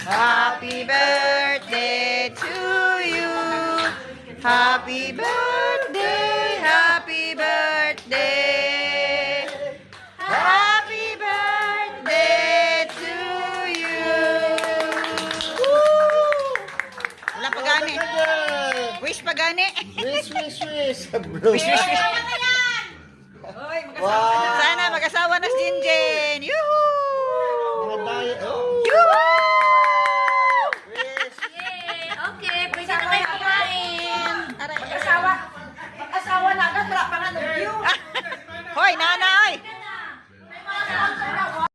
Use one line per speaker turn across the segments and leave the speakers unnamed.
Happy birthday to you. Happy birthday, happy birthday. Happy birthday to you. Woo! Wala pa gani. Wish pa gani.
Wish.
Wish, wish, wish.
Wow.
Sana mag-asawa na si Jinjen. Yoo-hoo!
Mga dayo. Oh.
Yoo-hoo!
Wish.
Okay, pwede na kayo kumain.
Mag-asawa na agad, wala pa nga view.
Hoy, nanay!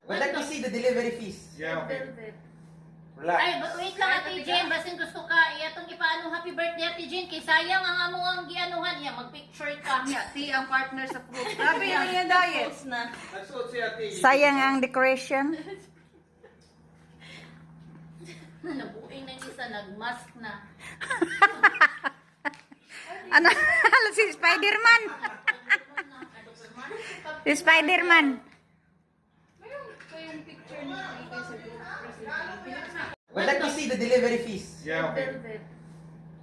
We'd like to see the delivery fees.
Yeah, okay.
Relax.
Ay, wait lang Ate Jen, basin gusto ka iyatong ipaano happy birthday Ate Jen, kay sayang ang amo ang gianuhan niya, mag-picture ka.
Ti ang partner sa fruit.
Grabe yung iya diet.
Na.
Nagsuot siya, ate.
Sayang ang decoration.
Nabuing na isa, nag-mask na.
Ano? Si Spider-Man. Si Spider-Man.
We'd like to see the delivery fees.
Yeah, okay.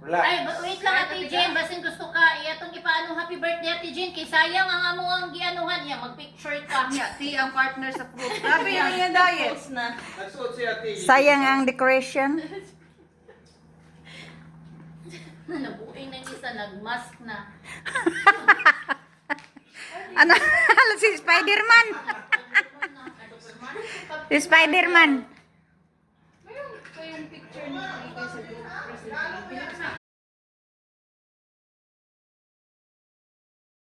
Relax.
Ay, wait lang Ate Jen, basin gusto ka iyatong ipaano happy birthday Ate Jen, kay sayang ang amo ang gianuhan niya, mag-picture ka.
Ti ang partner sa fruit.
Grabe yung iya diet.
Na.
Nagsuot siya, ate.
Sayang ang decoration.
Nabuing na isa, nag-mask na.
Ano? Si Spider-Man. Si Spider-Man.